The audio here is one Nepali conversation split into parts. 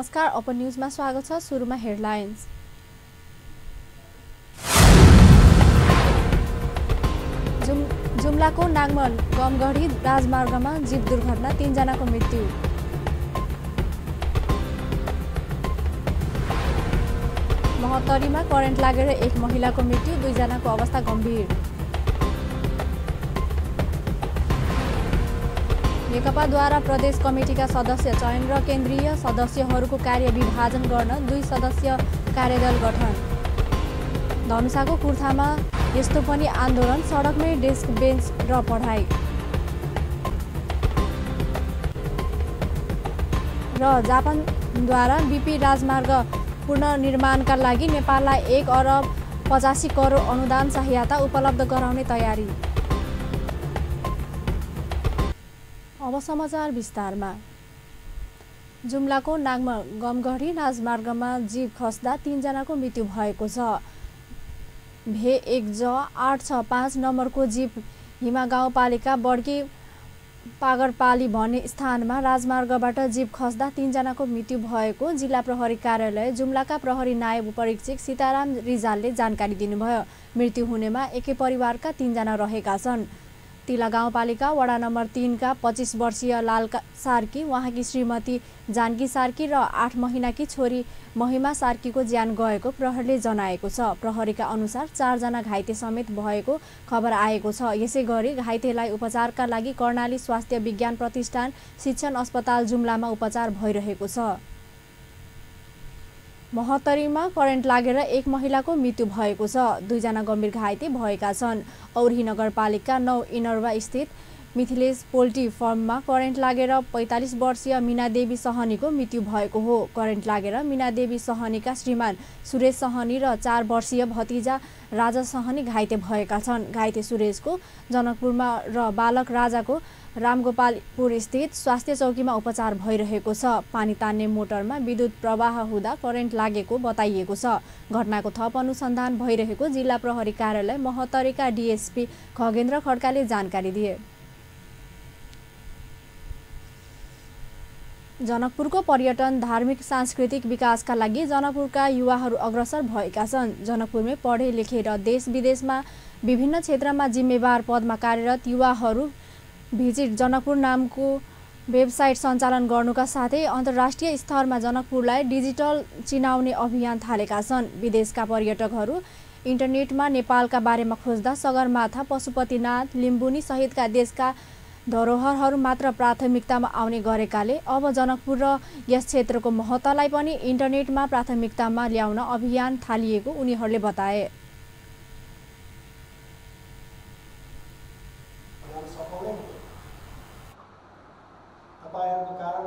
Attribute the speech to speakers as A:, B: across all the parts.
A: नमस्कार, ओपन न्यूजमा स्वागत छ। सुरुमा हेडलाइन्स। जुम्लाको नागमल गमगढी राजमार्गमा जीव दुर्घटना, 3 जनाको मृत्यु। महोत्तरीमा करेन्ट लागेर एक महिलाको मृत्यु, 2 जनाको अवस्था गम्भीर। नेकपाद्वारा प्रदेश कमिटीका सदस्य चयन र केन्द्रीय सदस्यहरूको कार्य विभाजन गर्न 2 सदस्य कार्यदल गठन। धनुषाको कुर्थामा यस्तो पनि आन्दोलन, सडकमै डेस्क बेन्च र पढाइ। र जापानद्वारा बीपी राजमार्ग पुनर्निर्माणका लागि नेपाललाई 1 अरब 85 करोड अनुदान सहायता उपलब्ध गराउने तयारी। अब समाचार विस्तारमा। जुम्लाको नागमा गमगढी राजमार्गमा जीव खस्दा 3 जनाको मृत्यु भएको छ। भे 1 ज 865 नम्बरको जीव हिमा गाउँपालिका बड्की पागरपाली भन्ने स्थानमा राजमार्गबाट जीव खस्दा 3 जनाको मृत्यु भएको जिल्ला प्रहरी कार्यालय जुम्लाका प्रहरी नायब उपरीक्षक सीताराम रिजालले जानकारी दिनुभयो। मृत्यु हुनेमा एकै परिवारका 3 जना रहेका छन्। तिला गाउँपालिका वडा नम्बर 3 का 25 वर्षीय लाल सार्की, उहाँकी श्रीमती जानकी सार्की र 8 महिनाकी छोरी महिमा सार्कीको ज्यान गएको प्रहरीले जनाएको छ। प्रहरीका अनुसार 4 जना घाइते समेत भएको खबर आएको छ। यसैगरी घाइतेलाई उपचारका लागि कर्णाली स्वास्थ्य विज्ञान प्रतिष्ठान शिक्षण अस्पताल जुम्लामा उपचार भइरहेको छ। महोत्तरीमा करेन्ट लागेर एक महिलाको मृत्यु भएको छ। 2 जना गम्भीर घाइते भएका छन्। औरही नगरपालिका 9 इनरवा स्थित मिथिलेश पोल्ट्री फर्ममा करेन्ट लागेर 45 वर्षीय मीनादेवी सहनीको मृत्यु भएको हो। करेन्ट लागेर मीनादेवी सहनीका श्रीमान सुरेश सहनी र 4 वर्षीय भतिजा राजा सहनी घाइते भएका छन्। घाइते सुरेशको जनकपुरमा र बालक राजाको रामगोपालपुर स्थित स्वास्थ्य चौकीमा उपचार भइरहेको छ। पानी तान्ने मोटरमा विद्युत प्रवाह हुँदा करेन्ट लागेको बताइएको छ। घटनाको थप अनुसन्धान भइरहेको जिल्ला प्रहरी कार्यालय महोत्तरीका डीएसपी खगेन्द्र खड्काले जानकारी दिए। जनकपुरको पर्यटन धार्मिक सांस्कृतिक विकासका लागि जनकपुरका युवाहरू अग्रसर भएका छन्। जनकपुरमै पढे लेखेर देश विदेशमा विभिन्न क्षेत्रमा जिम्मेवार पदमा कार्यरत युवाहरू भिजिट जनकपुर नामको वेबसाइट सञ्चालन गर्नुका साथै अन्तर्राष्ट्रिय स्तरमा जनकपुरलाई डिजिटल चिनाउने अभियान थालेका छन्। विदेशका पर्यटकहरू इन्टरनेटमा नेपालका बारेमा खोज्दा सगरमाथा, पशुपतिनाथ, लिम्बुनी सहितका देशका धरोहरहरू मात्र प्राथमिकतामा आउने गरेकाले अब जनकपुर र यस क्षेत्रको महत्त्वलाई पनि इन्टरनेटमा प्राथमिकतामा ल्याउन अभियान थालिएको उनीहरूले बताए।
B: तपाईँहरूको कारण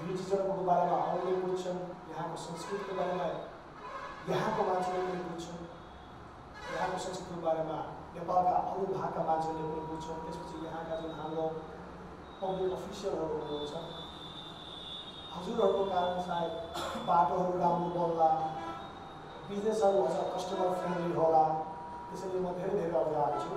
B: यो चिजहरूको बारेमा अरूले बुझ्छन्, यहाँको संस्कृतिको बारेमा यहाँको मान्छेले पनि बुझ्छन्, यहाँको संस्कृतिको बारेमा नेपालका अरू भागका मान्छेले पनि बुझ्छन्। त्यसपछि यहाँका जुन हाम्रो पब्लिक अफिसियलहरू हुनुहुन्छ, हजुरहरूको कारण सायद बाटोहरू राम्रो बन्ला, बिजनेसहरू अझ कस्टमर फ्रेन्डली होला। त्यसैले म धेरै धेरै अघि आएको छु।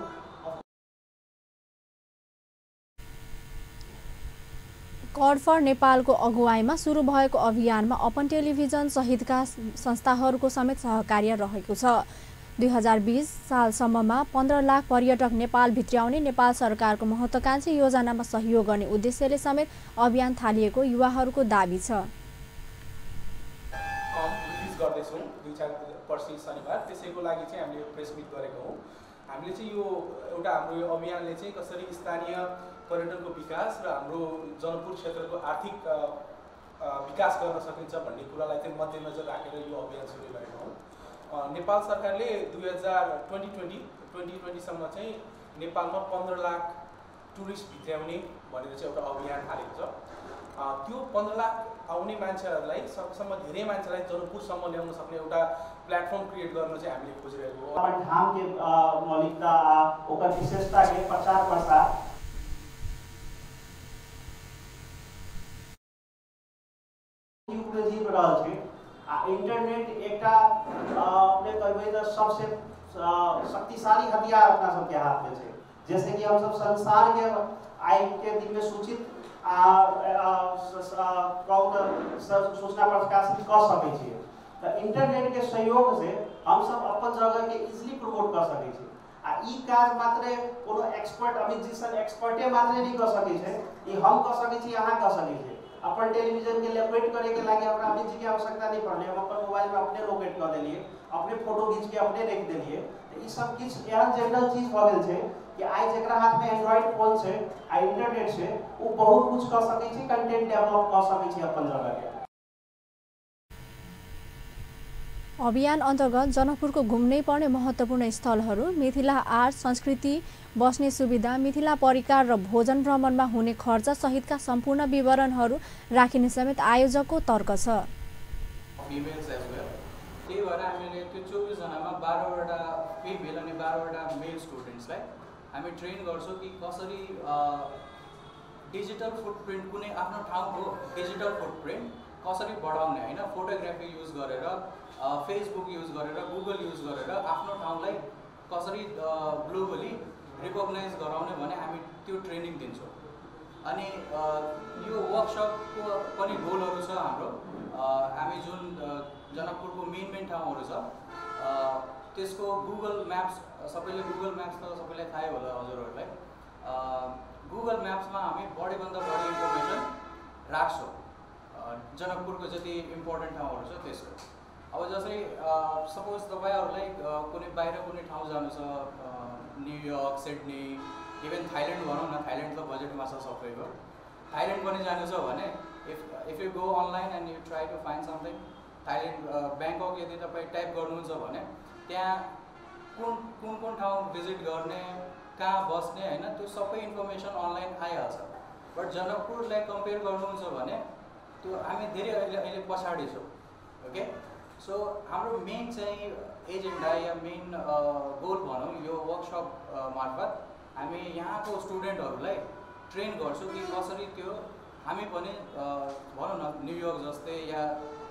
A: कड फर नेपालको अगुवाईमा सुरु भएको अभियानमा अपन टेलिभिजन सहितका संस्थाहरूको समेत सहकार्य रहेको छ। 2020 सालसम्ममा 15 लाख पर्यटक नेपाल भित्र्याउने नेपाल सरकारको महत्त्वाकांक्षी योजनामा सहयोग गर्ने उद्देश्यले समेत अभियान थालिएको युवाहरूको दाबी छ।
C: गर्दैछौँ 2-4 पर्सि शनिबार, त्यसैको लागि चाहिँ हामीले प्रेस मिट गरेको हौँ। हामीले चाहिँ यो एउटा हाम्रो यो अभियानले चाहिँ कसरी स्थानीय पर्यटनको विकास र हाम्रो जनकपुर क्षेत्रको आर्थिक विकास गर्न सकिन्छ भन्ने कुरालाई चाहिँ मध्यनजर राखेर यो अभियान सुरु गरेको हौँ। नेपाल सरकारले 2020सम्म चाहिँ नेपालमा 15 लाख टुरिस्ट भित्र्याउने भनेर चाहिँ एउटा अभियान थालेको छ। त्यो 15 लाख आउने मान्छेहरूलाई सकेसम्म धेरै मान्छेलाई जनकपुरसम्म ल्याउन सक्ने एउटा प्लेटफर्म क्रिएट गर्न चाहिँ हामीले खोजिरहेको हो।
D: ठाम के मौलिकता ओकर विशेषता के प्रचार प्रसार जीव रहल छै। इंटरनेट एकटा अपने कहबै त सबसे शक्तिशाली हथियार अपना सबके हाथ में छै। जैसे कि हम सब संसार के आइ के दिन में सूचित सूचना प्रकाशित कर सकै छियै। तो इंटरनेट के सहयोग से हम सब अपन जगह के इजिली प्रमोट कर सकै छी। आ ई काज मात्र कोनो एक्सपर्ट म्यूजिशियन एक्सपर्टे मात्र नहीं कर सकै छै, ई हम कर सकै छी, अहाँ कर सकै छी। अपन टेलीविजन के लोकेट करे के लागे हमरा म्यूजिक की आवश्यकता नहीं पड़ले, हम अपन मोबाइल में अपने लोकेट कर देलिए, अपने फोटो खींच के अपने रख देलिए। तो ई सब किछ एहन जनरल चीज भ गेल छै कि आइ जेकरा हाथ में एंड्रॉइड फोन छै आ इंटरनेट छै, वो बहुत कुछ कर सकै छी, कंटेंट डेवलप कर सकै छी अपन जगह के।
A: अभियान अन्तर्गत जनकपुरको घुम्नै पर्ने महत्त्वपूर्ण स्थलहरू, मिथिला आर्ट संस्कृति, बस्ने सुविधा, मिथिला परिकार र भोजन भ्रमणमा हुने खर्च सहितका सम्पूर्ण विवरणहरू राखिने समेत आयोजकको तर्क छ।
E: त्यही भएर हामीले त्यो 24 जनामा 12वटा फिमेल अनि 12वटा मेल स्टुडेन्ट्सलाई हामी ट्रेन गर्छौँ कि कसरी डिजिटल फुटप्रिन्ट, कुनै आफ्नो ठाउँको डिजिटल फुटप्रिन्ट कसरी बढाउने होइन, फोटोग्राफी युज गरेर, फेसबुक युज गरेर, गुगल युज गरेर आफ्नो ठाउँलाई कसरी ग्लोबली रिकग्नाइज गराउने भने हामी त्यो ट्रेनिङ दिन्छौँ। अनि यो वर्कसपको पनि गोलहरू छ हाम्रो। हामी जुन जनकपुरको मेन ठाउँहरू छ त्यसको गुगल म्याप्स, सबैले गुगल म्याप्स त सबैलाई थाहै होला हजुरहरूलाई। गुगल म्याप्समा हामी बढीभन्दा बढी इन्फर्मेसन राख्छौँ जनकपुरको जति इम्पोर्टेन्ट ठाउँहरू छ त्यसको। अब जस्तै सपोज तपाईँहरूलाई कुनै बाहिर कुनै ठाउँ जानु छ, न्युयोर्क, सिडनी, इभन थाइल्यान्ड भनौँ न, थाइल्यान्ड त बजेटमा छ सबैको, थाइल्यान्ड पनि जानु छ भने if you go online and you try to find something, Thailand Bangkok यदि तपाईँ टाइप गर्नुहुन्छ भने त्यहाँ कुन कुन ठाउँ भिजिट गर्ने, कहाँ बस्ने होइन, त्यो सबै इन्फर्मेसन अनलाइन आइहाल्छ। बट जनकपुरलाई कम्पेयर गर्नुहुन्छ भने त्यो हामी धेरै अहिले पछाडि छौँ। ओके, सो हाम्रो मेन चाहिँ एजेन्डा या मेन गोल भनौँ यो वर्कसप मार्फत हामी यहाँको स्टुडेन्टहरूलाई ट्रेन गर्छौँ कि कसरी त्यो हामी पनि भनौँ न न्युयोर्क जस्तै या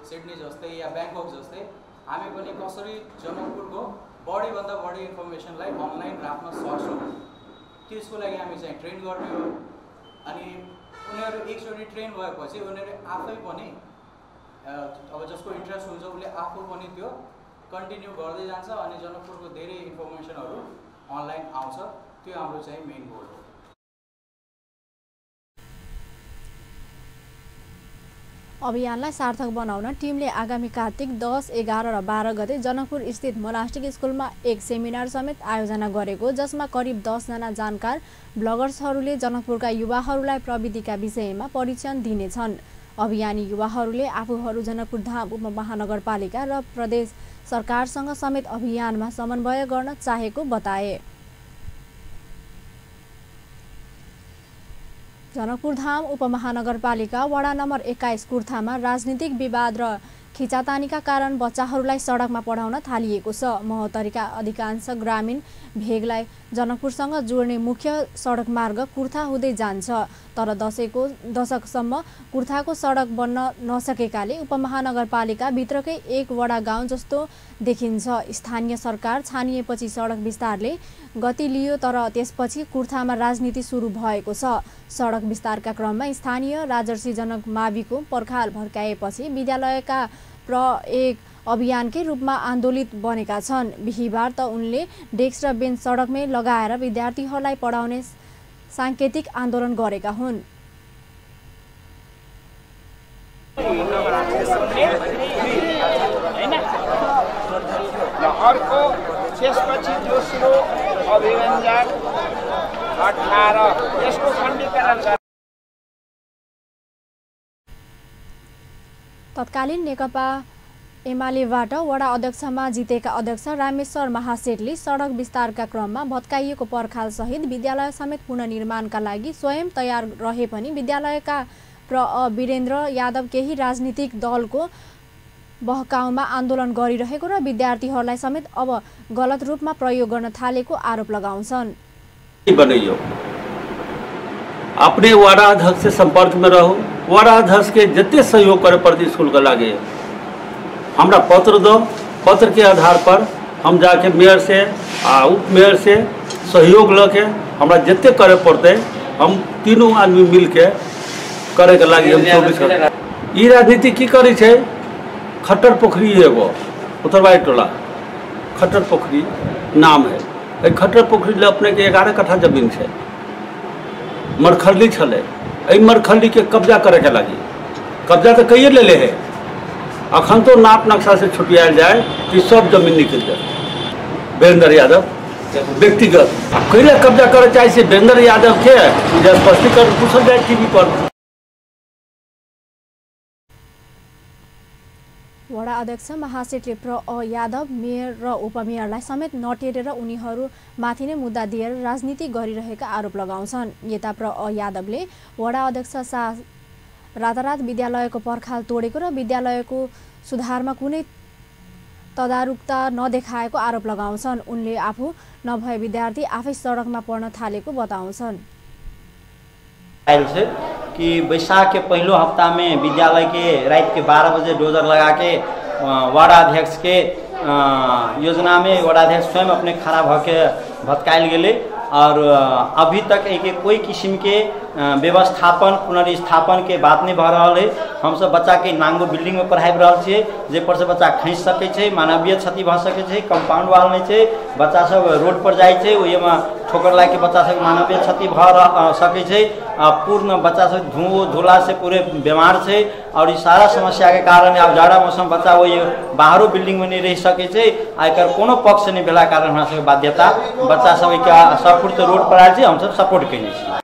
E: सिडनी जस्तै या ब्याङ्कक जस्तै हामी पनि कसरी जनकपुरको बढीभन्दा बढी इन्फर्मेसनलाई अनलाइन राख्न सक्छौँ, त्यसको लागि हामी चाहिँ ट्रेन गर्ने हो। अनि उनीहरू एकचोटि ट्रेन भएपछि उनीहरू आफै पनि अब जसको इन्ट्रेस्ट हुन्छ उसले आफू पनि त्यो कन्टिन्यू गर्दै जान्छ अनि जनकपुरको धेरै इन्फर्मेसनहरू अनलाइन आउँछ। त्यो हाम्रो चाहिँ मेन गोल हो।
A: अभियानलाई सार्थक बनाउन टिमले आगामी कार्तिक 10, 11 र 12 गते जनकपुर स्थित मोनास्टिक स्कुलमा एक सेमिनार समेत आयोजना गरेको, जसमा करिब 10 जना जानकार ब्लगर्सहरूले जनकपुरका युवाहरूलाई प्रविधिका विषयमा परिचय दिनेछन्। अभियानी युवाहरूले आफूहरू जनकपुर धाम उपमहानगरपालिका र प्रदेश सरकारसँग समेत अभियानमा समन्वय गर्न चाहेको बताए। जनकपुर धाम उपमहानगरपालिका वडा नम्बर 21 कुर्थामा राजनीतिक विवाद र खिचातानीका कारण बच्चाहरूलाई सडकमा पढाउन थालिएको छ। महोत्तरीका अधिकांश ग्रामीण भेगलाई जनकपुरसँग जोड्ने मुख्य सडक मार्ग कुर्था हुँदै जान्छ, तर दशकसम्म कुर्थाको सडक बन्न नसकेकाले उपमहानगरपालिका भित्रकै एक वडा गाउँ जस्तो देखिन्छ। स्थानीय सरकार छानिएपछि सडक विस्तारले गति लियो, तर त्यसपछि कुर्थामा राजनीति सुरु भएको छ। सडक विस्तारका क्रममा स्थानीय राजर्षिजनक माविको पर्खाल भड्काएपछि विद्यालयका एक अभियानकै रूपमा आन्दोलित बनेका छन्। बिहिबार त उनले डेस्क र बेन्च सडकमै लगाएर विद्यार्थीहरूलाई पढाउने सांकेतिक आन्दोलन गरेका हुन्।
F: अर्को त्यसपछि दोस्रो अभियान 18 यसको खण्डीकरण।
A: तत्कालीन नेकपा एमालेबाट वडा अध्यक्षमा जितेका अध्यक्ष रामेश्वर महासेठले सडक विस्तारका क्रममा भत्काइएको पर्खाल सहित विद्यालय समेत पुनर्निर्माणका लागि स्वयं तयार रहे पनि विद्यालयका वीरेन्द्र यादव केही राजनीतिक दलको बहकाउमा आन्दोलन गरिरहेको र विद्यार्थीहरूलाई समेत अब गलत रूपमा प्रयोग गर्न थालेको आरोप लगाउँछन्।
G: अपने वार्ड अध्यक्ष से संपर्क में रहो, वार्ड अध्यक्ष के जितने सहयोग करे प्रति स्कूल के लागे हमरा पत्र दो, पत्र के आधार पर हम जाके मेयर से उप मेयर से सहयोग लके हमरा जितने करे पड़ते हम तीनों आदमी मिल के करे के लागि हम 24 घंटा ई राजनीति की करी छे। खट्टर पोखरी एगो उत्तरवाई टोला खट्टर पोखरी नाम है। ए खट्टर पोखरी ले अपने के 11 कट्ठा जमीन छे, मरखली छले। ए मरखली के कब्जा करे के लागि कब्जा तो कई ले है। अखन तो नाप नक्शा से छुटियाल जाए कि सब जमीन निकल जाए। वीरेंद्र यादव व्यक्तिगत कैले कब्जा करे चाहे से वीरेंद्र यादव के स्पष्टीकरण पूछल जाए टीवी पर।
A: वडा अध्यक्ष महासेठले प्र यादव मेयर र उपमेयरलाई समेत नटेरेर उनीहरूमाथि नै मुद्दा दिएर राजनीति गरिरहेका आरोप लगाउँछन्। यता प्र यादवले वडा अध्यक्ष शाह रातारात विद्यालयको पर्खाल तोडेको र विद्यालयको सुधारमा कुनै तदारुकता नदेखाएको आरोप लगाउँछन्। उनले आफू नभए विद्यार्थी आफै सडकमा पढ्न थालेको बताउँछन्।
H: कि वैशाख के पहलो हफ्ता में विद्यालय के रात के 12 बजे डोजर लगा के वार्ड अध्यक्ष के योजना में वार्ड अध्यक्ष स्वयं अपने खड़ा भके भत्कायल गेले और अभी तक एक कोई किस्म के व्यवस्थापन पुनर्स्थापन के बात नहीं भऽ रहल है। हम सब बच्चा के नांगो बिल्डिंग में पढ़ाई रहल छियै जे पर से बच्चा खैस सके छै, मानवीय क्षति भऽ सके छै, कंपाउंड वाल नहीं छै, बच्चा सब रोड पर जाय छै, ओहि में ठोकर लाग के बच्चा सब मानवीय क्षति भऽ सके छै। पूर्ण बच्चा सब धुआं धुला से पूरे बीमार छै और इस सारा समस्या के कारण अब जाड़ा मौसम बच्चा वही बाहरो बिल्डिंग में नहीं रह सके छै। एकर कोनो पक्ष नहीं भेला कारण हमरा सबके बाध्यता बच्चा सब के सपुर्त रोड पर आयल छै, हम सब सपोर्ट केने छी।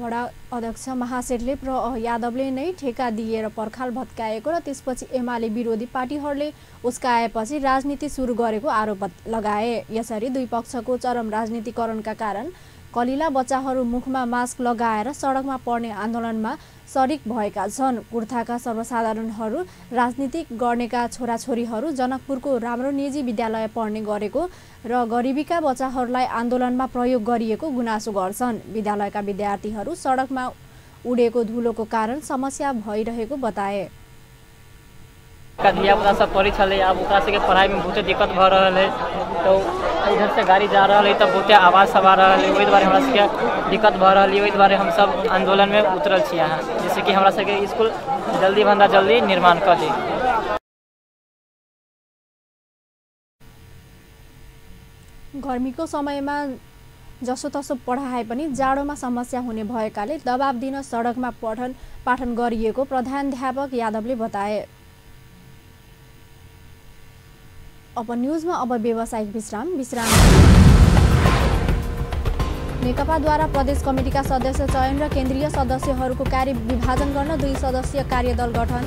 A: वडा अध्यक्ष महासेठले प्र यादवले नै ठेका दिएर पर्खाल भत्काएको र त्यसपछि एमाले विरोधी पार्टीहरूले उस्काएपछि राजनीति सुरु गरेको आरोप लगाए। यसरी दुई पक्षको चरम राजनीतिकरणका कारण कलिला बच्चाहरू मुखमा मास्क लगाएर सडकमा पढ्ने आन्दोलनमा सरिक भएका छन्। कुर्थाका सर्वसाधारणहरू राजनीति गर्नेका छोराछोरीहरू जनकपुरको राम्रो निजी विद्यालय पढ्ने गरेको र गरिबीका बच्चाहरूलाई आन्दोलनमा प्रयोग गरिएको गुनासो गर्छन्। विद्यालयका विद्यार्थीहरू सडकमा उडेको धुलोको कारण समस्या भइरहेको बताए।
I: धिया पुता सब पढ़ी छले, अब ओकरा सबके पढ़ाई में बहुत दिक्कत भ रहल है। तो इधर से गाड़ी जा रहा है तो बहुत आवाज सब आ रहा है, वही द्वारे हमरा सबके दिक्कत भ रही है। वही द्वारे हम सब आंदोलन में उतरल छी यहाँ, जैसे कि हमरा सबके स्कूल जल्दी भन्दा जल्दी निर्माण कर दी।
A: गर्मीको समयमा जसोतसो पढाए पनि जाडोमा समस्या हुने भएकाले दबाब दिन सडकमा पठन पाठन गरिएको प्रधानाध्यापक यादवले बताए। अब न्यूजमा अब व्यावसायिक विश्राम। नेकपाद्वारा प्रदेश कमिटीका सदस्य चयन र केन्द्रीय सदस्यहरूको कार्य विभाजन गर्न 2 सदस्यीय कार्यदल गठन।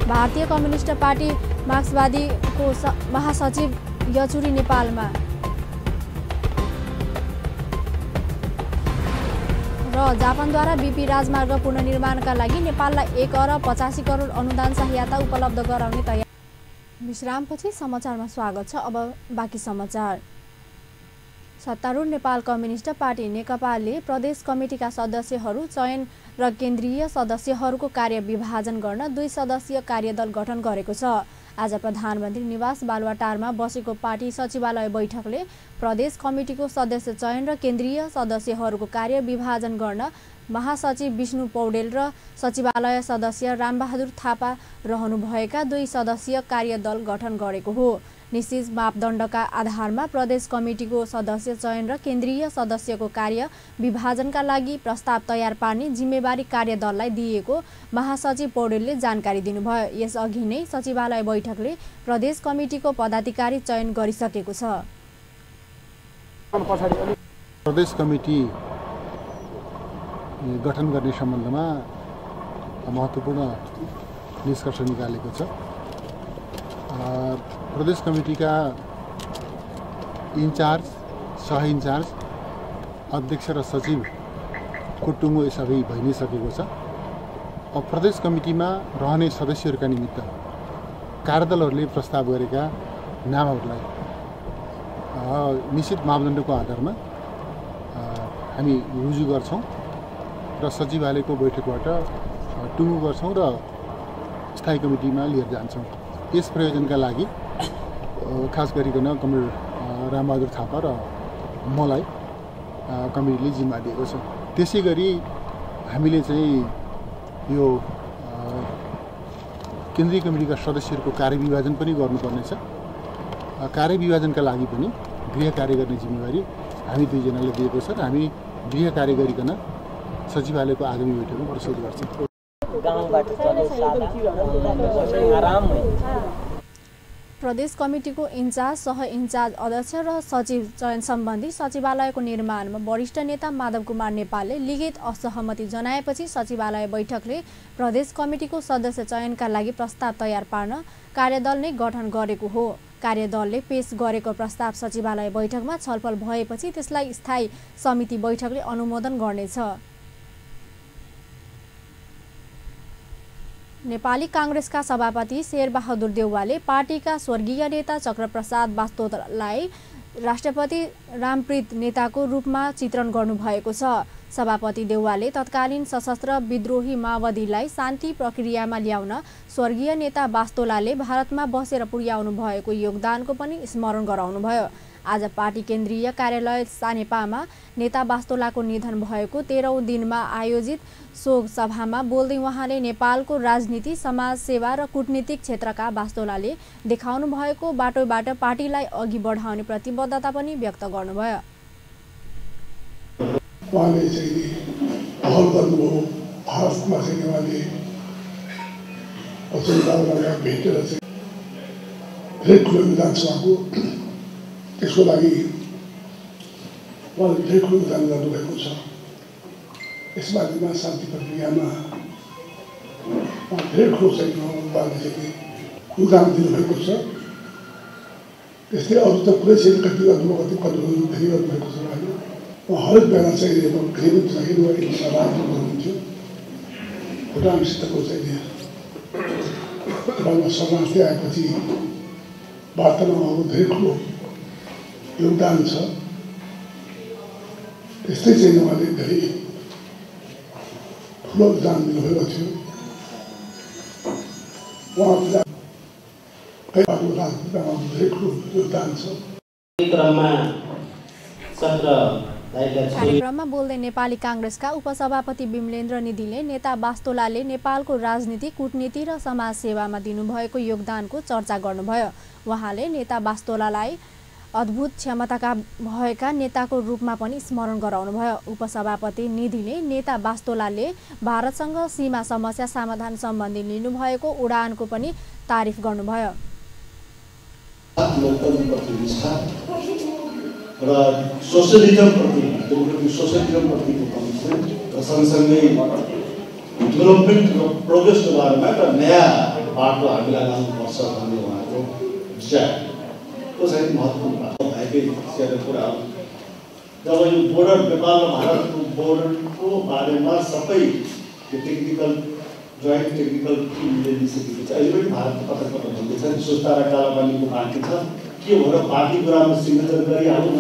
A: भारतीय कम्युनिस्ट पार्टी मार्क्सवादीको महासचिव यचुरी नेपालमा र जापानद्वारा बीपी राजमार्ग पुनर्निर्माणका लागि नेपाललाई 1 अरब 85 करोड अनुदान सहायता उपलब्ध गराउने तयारी। विश्रामपछि समाचारमा स्वागत छ। अब बाँकी समाचार। सत्तारूढ नेपाल कम्युनिस्ट पार्टी नेकपाले प्रदेश कमिटीका सदस्यहरू चयन र केन्द्रीय सदस्यहरूको कार्य विभाजन गर्न 2 सदस्यीय कार्यदल गठन गरेको छ। आज प्रधानमन्त्री निवास बालुवाटारमा बसेको पार्टी सचिवालय बैठकले प्रदेश कमिटीको सदस्य चयन र केन्द्रीय सदस्यहरूको कार्य विभाजन गर्न महासचिव विष्णु पौडेल र सचिवालय सदस्य रामबहादुर थापा रहनुभएका 2 सदस्यीय कार्यदल गठन गरेको हो। निश्चित मापदण्डका आधारमा प्रदेश कमिटीको सदस्य चयन र केन्द्रीय सदस्यको कार्य विभाजनका लागि प्रस्ताव तयार पार्ने जिम्मेवारी कार्यदललाई दिएको महासचिव पौडेलले जानकारी दिनुभयो। यसअघि नै सचिवालय बैठकले प्रदेश कमिटीको पदाधिकारी चयन गरिसकेको छ।
J: प्रदेश कमिटी गठन गर्ने सम्बन्धमा महत्त्वपूर्ण निष्कर्ष निकालेको छ। प्रदेश कमिटीका इन्चार्ज, सह इन्चार्ज, अध्यक्ष र सचिवको टुङ्गो सबै भइ नै सकेको छ। अब प्रदेश कमिटीमा रहने सदस्यहरूका निमित्त कार्यदलहरूले प्रस्ताव गरेका नामहरूलाई निश्चित मापदण्डको आधारमा हामी रुजु गर्छौँ र सचिवालयको बैठकबाट टुङ्गो गर्छौँ र स्थायी कमिटीमा लिएर जान्छौँ। यस प्रयोजनका लागि खास गरिकन कमरेड रामबहादुर थापा र मलाई कमिटीले जिम्मा दिएको छ। त्यसै गरी हामीले चाहिँ यो केन्द्रीय कमिटीका सदस्यहरूको कार्यविभाजन पनि गर्नुपर्नेछ। कार्यविभाजनका लागि पनि गृह कार्य गर्ने जिम्मेवारी हामी दुईजनाले दिएको छ र हामी गृह कार्य गरिकन सचिवालयको आगामी बैठकमा प्रस्तुत गर्छौँ।
A: प्रदेश कमिटीको इन्चार्ज, सह इन्चार्ज अध्यक्ष र सचिव चयन सम्बन्धी सचिवालयको निर्माणमा वरिष्ठ नेता माधव कुमार नेपालले लिखित असहमति जनाएपछि सचिवालय बैठकले प्रदेश कमिटीको सदस्य चयनका लागि प्रस्ताव तयार पार्न कार्यदल नै गठन गरेको हो। कार्यदलले पेश गरेको प्रस्ताव सचिवालय बैठकमा छलफल भएपछि त्यसलाई स्थायी समिति बैठकले अनुमोदन गर्नेछ। नेपाली कांग्रेसका सभापति शेरबहादुर देउवाले पार्टीका स्वर्गीय नेता चक्रप्रसाद बास्तोलाई राष्ट्रपति रामप्रीत नेताको रूपमा चित्रण गर्नुभएको छ। सभापति देउवाले तत्कालीन सशस्त्र विद्रोही माओवादीलाई शान्ति प्रक्रियामा ल्याउन स्वर्गीय नेता बास्तोलाले भारतमा बसेर पुर्याउनु भएको योगदानको पनि स्मरण गराउनुभयो। आज पार्टी केन्द्रीय कार्यालय सानेपामा नेता बास्तोलाको निधन भएको 13औं दिनमा आयोजित शोक सभामा बोल्दै उहाँले नेपालको राजनीति, समाज सेवा र कूटनीतिक क्षेत्रका बास्तोलाले देखाउनु भएको बाटोबाट पार्टीलाई अघि बढाउने प्रतिबद्धता पनि व्यक्त गर्नुभयो।
K: उहाँले चाहिँ पहल गर्नुभयो भारतमा चाहिँ उहाँले अचेललाई भेटेर चाहिँ धेरै ठुलो विधानसभाको त्यसको लागि उहाँले धेरै ठुलो योगदान गर्नुभएको छ। यसबारेमा शान्ति प्रक्रियामा धेरै ठुलो चाहिँ उहाँले चाहिँ योगदान दिनुभएको छ। त्यस्तै अरू त पुरै चाहिँ कति गर्नुभयो, कति कति धेरै गर्नुभएको छ। उहाँ हरेक बेला चाहिँ गृहमन्त्री चाहिँ राजनीति गर्नुहुन्थ्यो। भुटानसितको चाहिँ शरणार्थी आएपछि वार्तामा उहाँको धेरै ठुलो योगदान छ। त्यस्तै चाहिँ उहाँले धेरै ठुलो योगदान दिनुभएको थियो। उहाँको राजनीतिमा धेरै ठुलो योगदान छ।
A: कार्यक्रममा बोल्दै नेपाली कांग्रेसका उपसभापति विमलेन्द्र निधिले नेता बास्तोलाले नेपालको राजनीति, कूटनीति र समाज सेवामा दिनुभएको योगदानको चर्चा गर्नुभयो। उहाँले नेता बास्तोलालाई अद्भुत क्षमताका भएका नेताको रूपमा पनि स्मरण गराउनुभयो। उपसभापति निधिले नेता बास्तोलाले भारतसँग सीमा समस्या समाधान सम्बन्धी लिनुभएको उडानको पनि तारिफ गर्नुभयो।
L: र सोसियलिजमप्रति, डेमोक्रेटिक सोसियलिजमप्रतिको कमिटमेन्ट र सँगसँगै डेभलपमेन्ट र प्रोग्रेसको बारेमा एउटा नयाँ बाटो हामीलाई लानुपर्छ भन्ने उहाँको विचार त्यो चाहिँ महत्त्वपूर्ण बाटो भएकै कुरा हो। जब यो बोर्डर नेपाल र भारतको बोर्डरको बारेमा सबै टेक्निकल जोइन्ट टेक्निकल टिमले लिइसकेपछि अहिले पनि भारतको कता कता भन्दैछ सुस्ता र कालापानीको बाँकी छ के हो र बाँकी कुरामा सिग्नेचर गरिहालौँ न।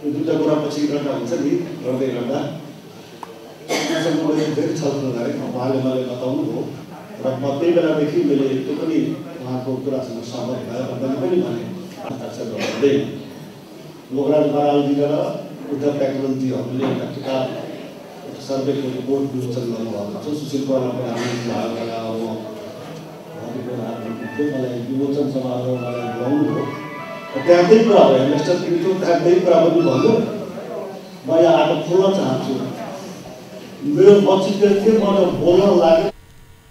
L: यो दुईवटा कुरा पछि गर्दा हुन्छ नि, गर्दै गर्दा मैले धेरै छलफल गरेँ। उहाँले मलाई बताउनु भयो र म त्यही बेलादेखि मैले त्यो पनि उहाँको कुरासँग सहमत भएर मैले पनि भने हस्ताक्षर गर्दै लोकराज बरालजी र उद्धव ट्याक्रोलजीहरूले एउटा किताब सर्वेको रिपोर्ट विमोचन गर्नुभएको छ। सुशील कोइरालाको मलाई विमोचन समारोह मलाई बोलाउनु हो। त्यहाँ त्यही कुरा भयो, मिस्टर पिडीको त्यहाँ त्यही कुरा पनि भन्यो। म यहाँ आएर बोल्न चाहन्छु, मेरो मस्तिष्क के मलाई बोल्न लाग्यो।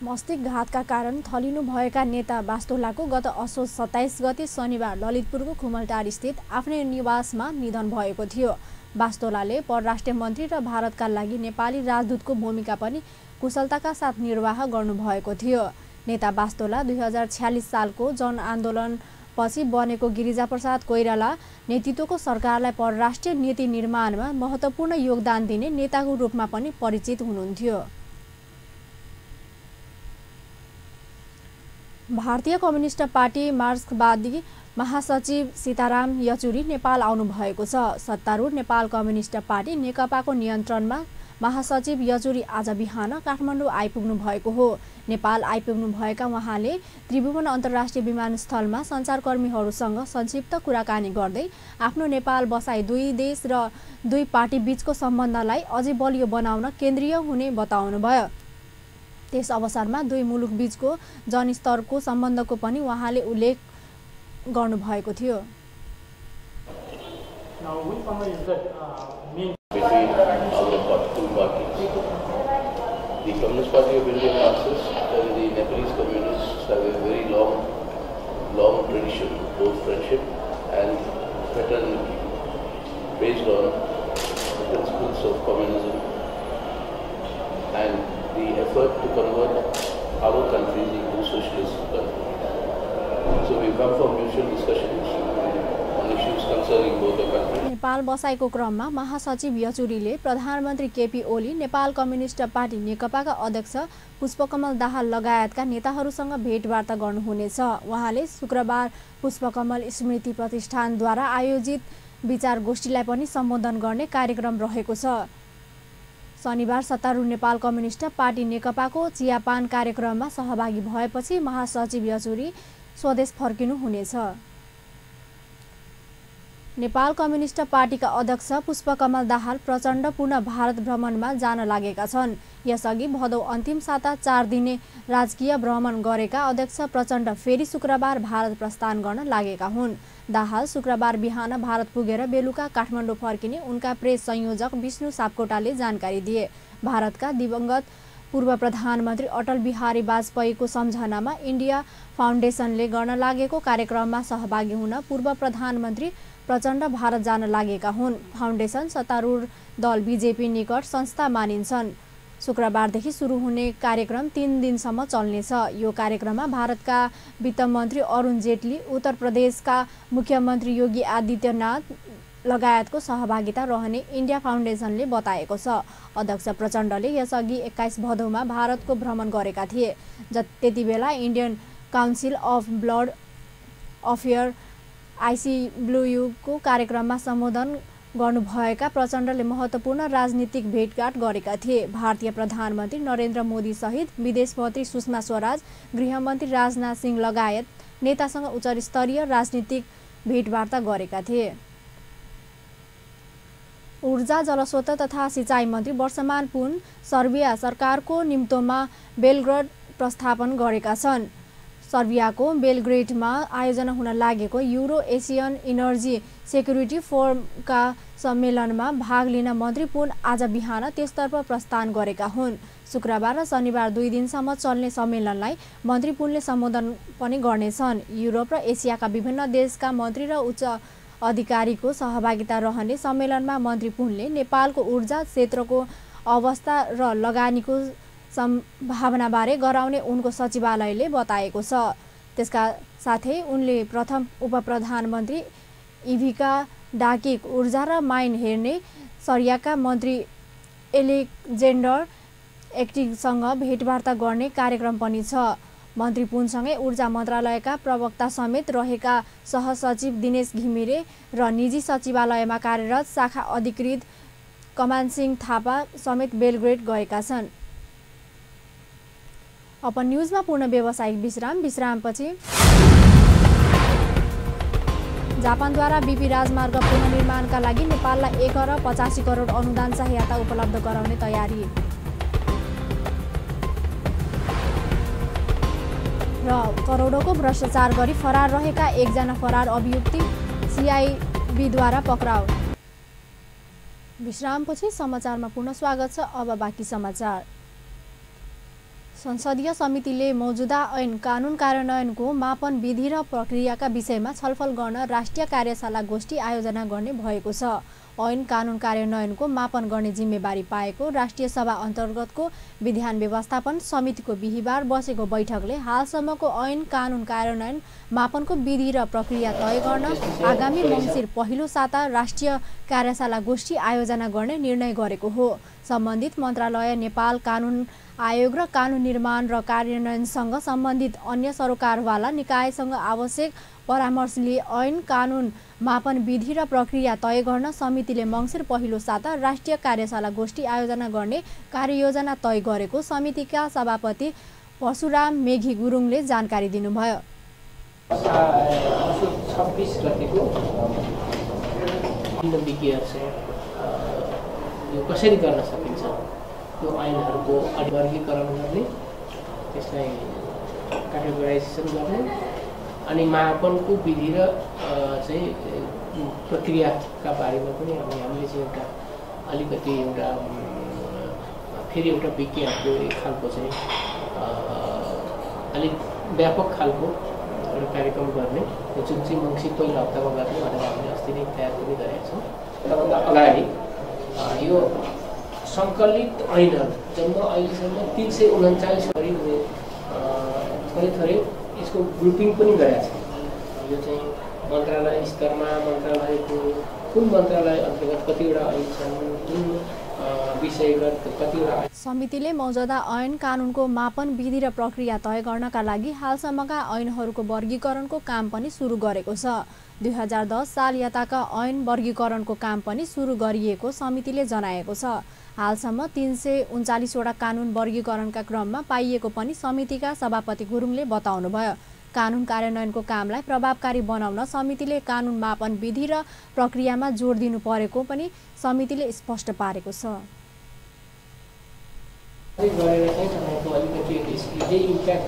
A: मस्तिष्कघातका कारण थलिनु भएका नेता बास्तोलाको गत असोज 27 गते शनिबार ललितपुरको खुमलटार स्थित आफ्नै निवासमा निधन भएको थियो। बास्तोलाले परराष्ट्र मन्त्री र भारतका लागि नेपाली राजदूतको भूमिका पनि कुशलताका साथ निर्वाह गर्नुभएको थियो। नेता बास्तोला 2046 सालको जनआन्दोलन पछि बनेको गिरिजाप्रसाद कोइराला नेतृत्वको सरकारलाई परराष्ट्रिय नीति निर्माणमा महत्त्वपूर्ण योगदान दिने नेताको रूपमा पनि परिचित हुनुहुन्थ्यो। भारतीय कम्युनिस्ट पार्टी मार्क्सवादी महासचिव सीताराम यचुरी नेपाल आउनु भएको छ। सत्तारूढ नेपाल कम्युनिस्ट पार्टी नेकपाको नियन्त्रणमा महासचिव यजुरी आज बिहान काठमाडौँ आइपुग्नु भएको हो। नेपाल आइपुग्नु भएका उहाँले त्रिभुवन अन्तर्राष्ट्रिय विमानस्थलमा सञ्चारकर्मीहरूसँग संक्षिप्त कुराकानी गर्दै आफ्नो नेपाल बसाई दुई देश र दुई पार्टी बीचको सम्बन्धलाई अझै बलियो बनाउन केन्द्रीय हुने बताउनुभयो। त्यस अवसरमा दुई मुलुक बीचको जनस्तरको सम्बन्धको पनि उहाँले उल्लेख गर्नुभएको थियो।
M: The Communist Party of India, Marxists, and the Nepalese Communists have a very long tradition, both friendship and fraternity, based on the principles of communism and the effort to convert our countries into socialist countries. So we come for mutual discussions on issues concerning both the countries.
A: Nepal बसाइको क्रममा महासचिव यचुरीले प्रधानमन्त्री केपी ओली, नेपाल कम्युनिस्ट पार्टी नेकपाका अध्यक्ष पुष्पकमल दाहाल लगायतका नेताहरूसँग भेटवार्ता गर्नुहुनेछ। उहाँले शुक्रबार पुष्पकमल स्मृति प्रतिष्ठानद्वारा आयोजित विचार गोष्ठीलाई पनि सम्बोधन गर्ने कार्यक्रम रहेको छ। शनिबार सत्तारूढ नेपाल कम्युनिस्ट पार्टी नेकपाको चियापान कार्यक्रममा सहभागी भएपछि महासचिव यचुरी स्वदेश फर्किनु हुनेछ। नेपाल कम्युनिस्ट पार्टीका अध्यक्ष पुष्पकमल दाहाल प्रचण्ड पुनः भारत भ्रमणमा जान लागेका छन्। यसअघि भदौ अन्तिम साता 4 दिने राजकीय भ्रमण गरेका अध्यक्ष प्रचण्ड फेरि शुक्रबार भारत प्रस्थान गर्न लागेका हुन्। दाहाल शुक्रबार बिहान भारत पुगेर बेलुका काठमाडौँ फर्किने उनका प्रेस संयोजक विष्णु सापकोटाले जानकारी दिए। भारतका दिवंगत पूर्व प्रधानमन्त्री अटल बिहारी वाजपेयीको सम्झनामा इन्डिया फाउन्डेसनले गर्न लागेको कार्यक्रममा सहभागी हुन पूर्व प्रधानमन्त्री प्रचण्ड भारत जान लागेका हुन्। फाउन्डेसन सत्तारूढ दल बीजेपी निकट संस्था मानिन्छन्। शुक्रबारदेखि सुरु हुने कार्यक्रम 3 दिनसम्म चल्नेछ। यो कार्यक्रममा भारतका वित्त मन्त्री अरुण जेटली, उत्तर प्रदेशका मुख्यमन्त्री योगी आदित्यनाथ लगायतको सहभागिता रहने इन्डिया फाउन्डेसनले बताएको छ। अध्यक्ष प्रचण्डले यसअघि 21 भदौमा भारतको भ्रमण गरेका थिए। त्यति बेला Indian council of blood affair ICBLU को कार्यक्रममा सम्बोधन गर्नुभएका प्रचण्डले महत्त्वपूर्ण राजनीतिक भेटघाट गरेका थिए। भारतीय प्रधानमन्त्री नरेन्द्र मोदी सहित विदेश मन्त्री सुषमा स्वराज, गृहमन्त्री राजनाथ सिंह लगायत नेतासँग उच्चस्तरीय राजनीतिक भेटवार्ता गरेका थिए। ऊर्जा, जलस्रोत तथा सिँचाइ मन्त्री वर्षमान पुन सर्बिया सरकारको निम्तोमा बेलग्रेड प्रस्थापन गरेका छन्। सर्बियाको बेलग्रेडमा आयोजना हुन लागेको युरो एसियन इनर्जी सेक्युरिटी फोरमका सम्मेलनमा भाग लिन मन्त्री पुन आज बिहान त्यसतर्फ प्रस्थान गरेका हुन्। शुक्रबार र शनिबार 2 दिनसम्म चल्ने सम्मेलनलाई मन्त्री पुनले सम्बोधन पनि गर्नेछन्। युरोप र एसियाका विभिन्न देशका मन्त्री र उच्च अधिकारीको सहभागिता रहने सम्मेलनमा मन्त्री पुनले नेपालको ऊर्जा क्षेत्रको अवस्था र लगानीको सम्भावनाबारे गराउने उनको सचिवालयले बताएको छ। त्यसका साथै उनले प्रथम उपप्रधानमन्त्री इभिका डाकिक, ऊर्जा र माइन हेर्ने सर्बियाका मन्त्री एलेक्जेन्डर एक्टिङसँग भेटवार्ता गर्ने कार्यक्रम पनि छ। मन्त्री पुनसँगै ऊर्जा मन्त्रालयका प्रवक्ता समेत रहेका सहसचिव दिनेश घिमिरे र निजी सचिवालयमा कार्यरत शाखा अधिकृत कमानसिंह थापा समेत बेलग्रेड गएका छन्। अपन न्युजमा पूर्ण व्यावसायिक विश्रामपछि जापानद्वारा बीपी राजमार्ग पुनर्निर्माणका लागि नेपाललाई 1 अरब 85 करोड अनुदान सहायता उपलब्ध गराउने तयारी र करोडौंको भ्रष्टाचार गरी फरार रहेका एकजना फरार अभियुक्त CIBद्वारा पक्राउ। विश्रामपछि समाचारमा पुनः स्वागत छ। अब बाँकी समाचार। संसदीय समितिले मौजुदा ऐन कानुन कार्यान्वयनको मापन विधि र प्रक्रियाका विषयमा छलफल गर्न राष्ट्रिय कार्यशाला गोष्ठी आयोजना गर्ने भएको छ। ऐन कानुन कार्यान्वयनको मापन गर्ने जिम्मेवारी पाएको राष्ट्रिय सभा अन्तर्गतको विधान व्यवस्थापन समितिको बिहिबार बसेको बैठकले हालसम्मको ऐन कानुन कार्यान्वयन मापनको विधि र प्रक्रिया तय गर्न आगामी मङ्सिर पहिलो साता राष्ट्रिय कार्यशाला गोष्ठी आयोजना गर्ने निर्णय गरेको हो। सम्बन्धित मन्त्रालय, नेपाल कानुन आयोग र कानुन निर्माण र कार्यान्वयनसँग सम्बन्धित अन्य सरोकारवाला निकायसँग आवश्यक परामर्श लिए ऐन कानुन मापन विधि र प्रक्रिया तय गर्न समितिले मङ्सिर पहिलो साता राष्ट्रिय कार्यशाला गोष्ठी आयोजना गर्ने कार्ययोजना तय गरेको समितिका सभापति परशुराम मेघी गुरुङले जानकारी दिनुभयो।
N: 26 गतेको यो कसरी गर्न सकिन्छ यो ऐनहरूको वर्गीकरण गर्ने, त्यसलाई क्याटेगोराइजेसन गर्ने अनि मापनको विधि र चाहिँ प्रक्रियाका बारेमा पनि हामीले चाहिँ एउटा अलिकति एउटा फेरि एउटा विज्ञानको एक खालको चाहिँ अलिक व्यापक खालको एउटा कार्यक्रम गर्ने, जुन चाहिँ मङ्सिर पहिलो हप्तामा गर्ने भनेर हामीले अस्ति नै तयार पनि गरेका छौँ। त्योभन्दा अगाडि यो सङ्कलित ऐनहरू जम्मा अहिलेसम्म 339 गरी थोरै यसको ग्रुपिङ पनि गरेका छ। यो चाहिँ मन्त्रालय स्तरमा मन्त्रालयको कुन मन्त्रालय अन्तर्गत कतिवटा ऐन छन्, कुन विषयगत कतिवटा।
A: समितिले मौजूदा ऐन कानुनको मापन विधि र प्रक्रिया तय गर्नका लागि हालसम्मका ऐनहरूको वर्गीकरणको काम पनि सुरु गरेको छ। 2010 साल यताका ऐन वर्गीकरणको काम पनि सुरु गरिएको समितिले जनाएको छ। हालसम्म 339 वटा कानुन वर्गीकरणका क्रममा पाइएको पनि समितिका सभापति गुरुङले बताउनुभयो। कानुन कार्यान्वयनको कामलाई प्रभावकारी बनाउन समितिले कानुन मापन विधि र प्रक्रियामा जोड दिनु परेको पनि समितिले स्पष्ट पारेको छ।
N: गरेर चाहिँ तपाईँको अलिकति इम्प्याक्ट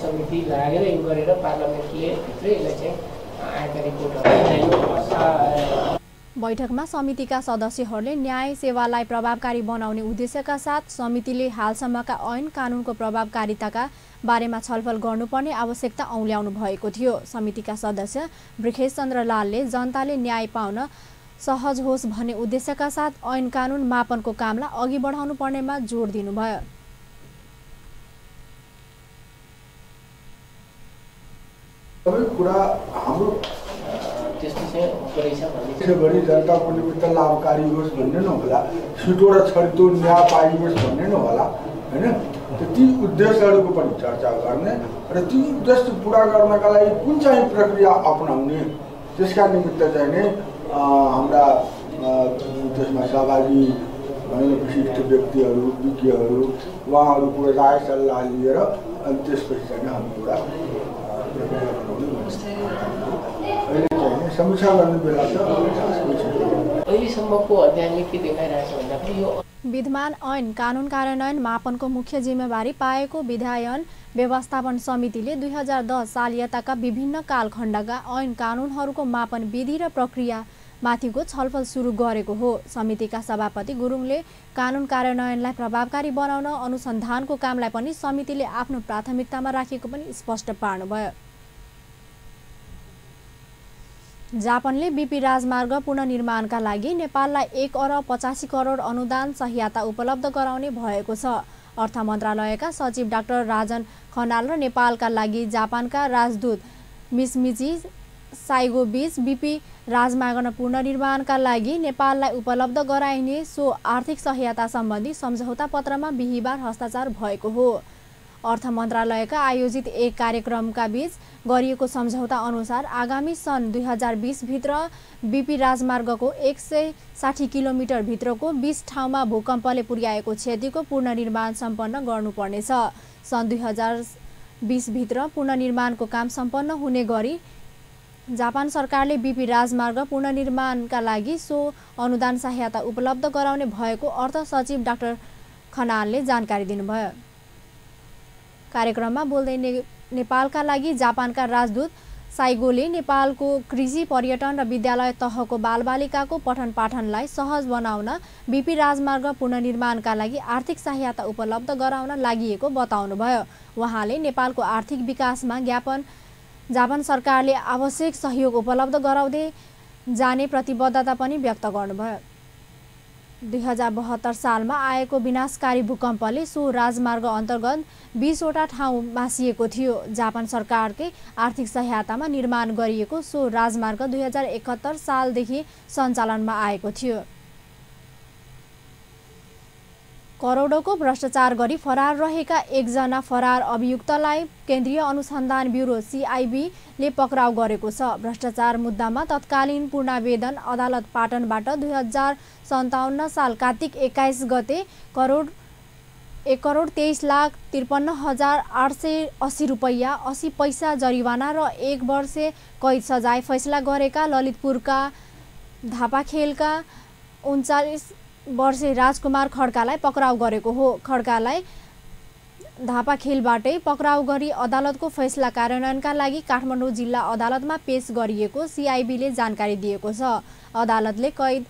N: समिति लागेर यो गरेर पार्लियामेन्टले भित्रै यसलाई चाहिँ आएका रिपोर्टहरू।
A: बैठकमा समितिका सदस्यहरूले न्याय सेवालाई प्रभावकारी बनाउने उद्देश्यका साथ समितिले हालसम्मका ऐन कानुनको प्रभावकारिताका बारेमा छलफल गर्नुपर्ने आवश्यकता औल्याउनु भएको थियो। समितिका सदस्य बृखेश चन्द्र लालले जनताले न्याय पाउन सहज होस् भन्ने उद्देश्यका साथ ऐन कानुन मापनको कामलाई अघि बढाउनु पर्नेमा जोड दिनुभयो।
K: बढी जनताको निमित्त लाभकारी होस् भन्ने नहोला, छिटो र छरितो न्याय पाइयोस् भन्ने नहोला होइन। ती उद्देश्यहरूको पनि चर्चा गर्ने र ती उद्देश्य पुरा गर्नका लागि कुन चाहिँ प्रक्रिया अपनाउने, त्यसका निमित्त चाहिँ नै हाम्रा त्यसमा सहभागी विशिष्ट व्यक्तिहरू विज्ञहरू उहाँहरूको राय सल्लाह लिएर अनि त्यसपछि चाहिँ हामी एउटा प्रक्रिया बनाउने समीक्षा गर्ने बेला छ।
N: अहिलेसम्मको अध्ययनले के देखाइरहेछ भन्दाखेरि यो
A: विद्यमान ऐन कानुन कार्यान्वयन मापनको मुख्य जिम्मेवारी पाएको विधायन व्यवस्थापन समितिले 2010 साल यताका विभिन्न कालखण्डका ऐन कानुनहरूको मापन विधि र प्रक्रिया माथिको छलफल सुरु गरेको हो। समितिका सभापति गुरुङले कानुन कार्यान्वयनलाई प्रभावकारी बनाउन अनुसन्धानको कामलाई पनि समितिले आफ्नो प्राथमिकतामा राखेको पनि स्पष्ट पार्नुभयो। जापानले बीपी राजमार्ग पुनर्निर्माणका लागि नेपाललाई 1 अरब 85 करोड अनुदान सहायता उपलब्ध गराउने भएको छ। अर्थ मन्त्रालयका सचिव डाक्टर राजन खनाल र नेपालका लागि जापानका राजदूत मिसमिची साइगो बीच बीपी राजमार्ग पुनर्निर्माणका लागि नेपाललाई उपलब्ध गराइने सो आर्थिक सहायता सम्बन्धी सम्झौता पत्रमा बिहिबार हस्ताक्षर भएको हो। अर्थ मन्त्रालयका आयोजित एक कार्यक्रमका बीच गरिएको सम्झौता अनुसार आगामी सन् 2020 भित्र बीपी राजमार्गको 160 किलोमिटर भित्रको 20 ठाउँमा भूकम्पले पुर्याएको क्षतिको पुनर्निर्माण सम्पन्न गर्नुपर्नेछ। सन् 2020 भित्र पुनर्निर्माणको काम सम्पन्न हुने गरी जापान सरकारले बीपी राजमार्ग पुनर्निर्माणका लागि सो अनुदान सहायता उपलब्ध गराउने भएको अर्थ सचिव डाक्टर खनालले जानकारी दिनुभयो। कार्यक्रममा बोल्दै नेपालका लागि जापानका राजदूत साइगोले नेपालको कृषि पर्यटन र विद्यालय तहको बालबालिकाको पठन पाठनलाई सहज बनाउन बीपी राजमार्ग पुनर्निर्माणका लागि आर्थिक सहायता उपलब्ध गराउन लागि बताउनुभयो। उहाँले नेपालको आर्थिक विकासमा जापान सरकारले आवश्यक सहयोग उपलब्ध गराउँदै जाने प्रतिबद्धता पनि व्यक्त गर्नुभयो। 2072 सालमा आएको विनाशकारी भूकम्पले सो राजमार्ग अन्तर्गत 20 वटा ठाउँ मासिएको थियो। जापान सरकारकै आर्थिक सहायतामा निर्माण गरिएको सो राजमार्ग 2071 सालदेखि सञ्चालनमा आएको थियो। करोडौंको भ्रष्टाचार गरी फरार रहेका एकजना फरार अभियुक्तलाई केन्द्रीय अनुसन्धान ब्युरो CIB ले पक्राउ गरेको छ। भ्रष्टाचार मुद्दामा तत्कालीन पूर्णावेदन अदालत पाटनबाट 2057 साल कार्तिक 21 गते 1,23,53,880 रुपैयाँ 80 पैसा जरिवाना र 1 वर्ष कैद सजाय फैसला गरेका ललितपुरका धापाखेलका 39 वर्षे राजकुमार खड्कालाई पक्राउ गरेको हो। खड्कालाई धापाखेलबाटै पक्राउ गरी अदालतको फैसला कार्यान्वयनका लागि काठमाडौँ जिल्ला अदालतमा पेश गरिएको CIB ले जानकारी दिएको छ। अदालतले कैद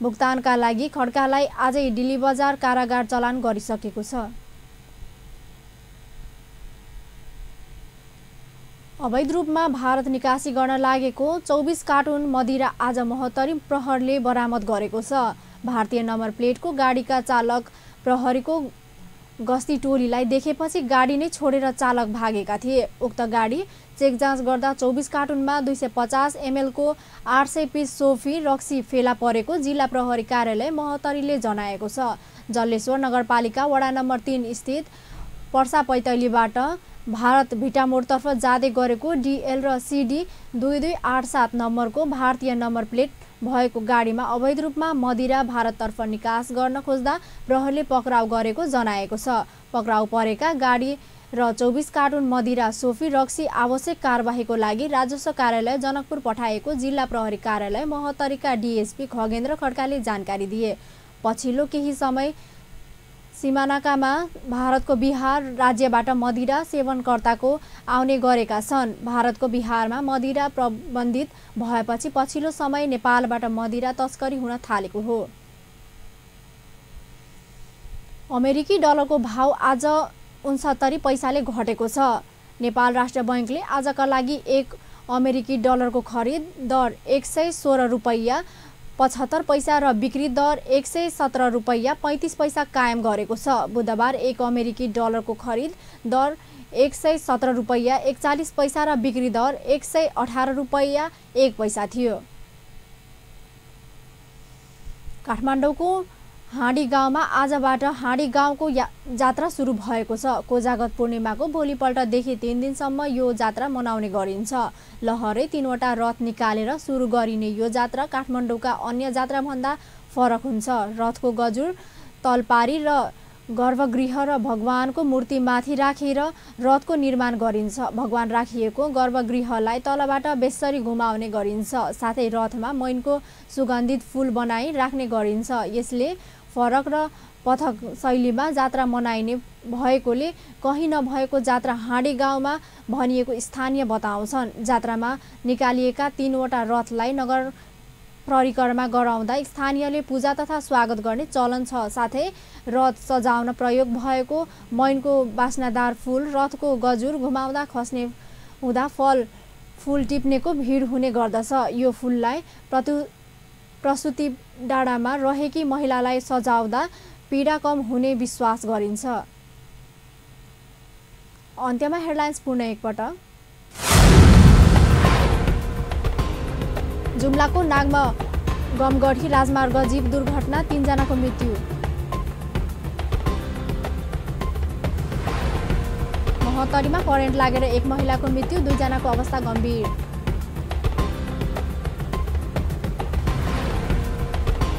A: भुक्तानका लागि खड्कालाई आजै दिल्ली बजार कारागार चलान गरिसकेको छ। अवैध रूपमा भारत निकासी गर्न लागेको 24 कार्टुन मदिरा आज महोत्तरी प्रहरले बरामद गरेको छ। भारतीय नम्बर प्लेटको गाडीका चालक प्रहरीको गस्ती टोलीलाई देखेपछि गाडी नै छोडेर चालक भागेका थिए। उक्त गाडी चेक जाँच गर्दा 24 कार्टुनमा 250 ml को 800 पिस सोफी रक्सी फेला परेको जिल्ला प्रहरी कार्यालय महोत्तरीले जनाएको छ। जल्लेश्वर नगरपालिका वडा नम्बर 3 स्थित पर्सा पैतैलीबाट भारत भिटामोडतर्फ जाँदै गरेको DL र CD 2287 नम्बरको भारतीय नम्बर प्लेट भएको गाडीमा अवैध रूपमा मदिरा भारततर्फ निकास गर्न खोज्दा प्रहरीले पक्राउ गरेको जनाएको छ। पक्राउ परेका गाडी र 24 कार्टुन मदिरा सोफी रक्सी आवश्यक कारबाहीको लागि राजस्व कार्यालय जनकपुर पठाएको जिल्ला प्रहरी कार्यालय महोत्तरीका DSP खगेन्द्र खड्काले जानकारी दिए। पछिल्लो केही समय सीमानाकामा भारतको बिहार राज्यबाट मदिरा सेवनकर्ताको आउने गरेका छन्। भारतको बिहारमा मदिरा प्रतिबन्धित भएपछि पछिल्लो समय नेपालबाट मदिरा तस्करी हुन थालेको हो। अमेरिकी डलरको भाव आज 69 पैसाले घटेको छ। नेपाल राष्ट्र बैंकले आजका लागि 1 अमेरिकी डलरको खरिद दर 116 रुपैयाँ 75 पैसा र बिक्री दर 117 रुपैयाँ 35 पैसा कायम गरेको छ। बुधबार 1 अमेरिकी डलरको खरिद दर 117 रुपैयाँ 41 पैसा र बिक्री दर 118 रुपैयाँ 1 पैसा थियो। काठमाडौँको हाँडी गाउँमा आजबाट हाँडी गाउँको जात्रा सुरु भएको छ। कोजागत पूर्णिमाको भोलिपल्टदेखि 3 दिनसम्म यो जात्रा मनाउने गरिन्छ। लहरै 3वटा रथ निकालेर सुरु गरिने यो जात्रा काठमाडौँका अन्य जात्राभन्दा फरक हुन्छ। रथको गजुर तलपारी र गर्भगृह र भगवानको मूर्ति माथि राखेर रथको निर्माण गरिन्छ। भगवान राखिएको गर्भगृहलाई तलबाट बेसरी घुमाउने गरिन्छ। साथै रथमा मैनको सुगन्धित फूल बनाई राख्ने गरिन्छ। यसले फरक र पथक शैलीमा जात्रा मनाइने भएकोले कहीँ नभएको जात्रा हाँडी गाउँमा भनिएको स्थानीय बताउँछन्। जात्रामा निकालिएका 3वटा रथलाई नगर परिक्रमा गराउँदा स्थानीयले पूजा तथा स्वागत गर्ने चलन छ। साथै रथ सजाउन प्रयोग भएको मैनको बास्नादार फूल रथको गजुर घुमाउँदा खस्ने हुँदा फूल टिप्नेको भिड हुने गर्दछ। यो फूललाई प्रसुति डाँडामा रहेकी महिलालाई सजाउँदा पीडा कम हुने विश्वास गरिन्छ। अन्त्यमा हेडलाइन्स पुनः एकपटक। जुम्लाको नागमा गमगढी राजमार्ग जीव दुर्घटना 3 जनाको मृत्यु। महोत्तरीमा करेन्ट लागेर 1 महिलाको मृत्यु 2 जनाको अवस्था गम्भीर।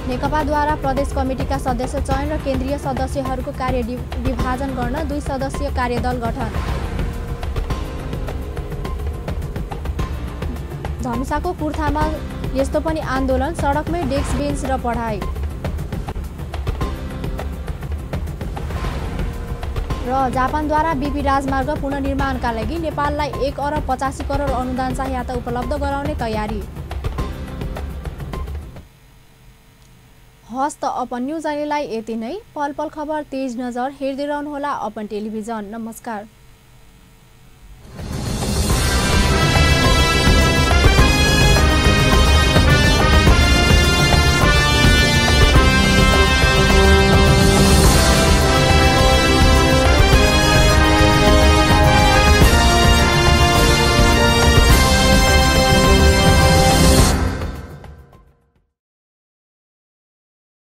A: नेकपाद्वारा प्रदेश कमिटीका सदस्य चयन र केन्द्रीय सदस्यहरूको कार्य विभाजन गर्न 2 सदस्यीय कार्यदल गठन। धनुषाको कुर्थामा यस्तो पनि आन्दोलन सडकमै डेस्क बेन्च र पढाइ। र जापानद्वारा BP राजमार्ग पुनर्निर्माणका लागि नेपाललाई 1 अरब 85 करोड अनुदान सहायता उपलब्ध गराउने तयारी। हस्त अपन न्युज अहिलेलाई यति नै। पल पल खबर तेज नजर हेर्दै रहनुहोला अपन टेलिभिजन। नमस्कार।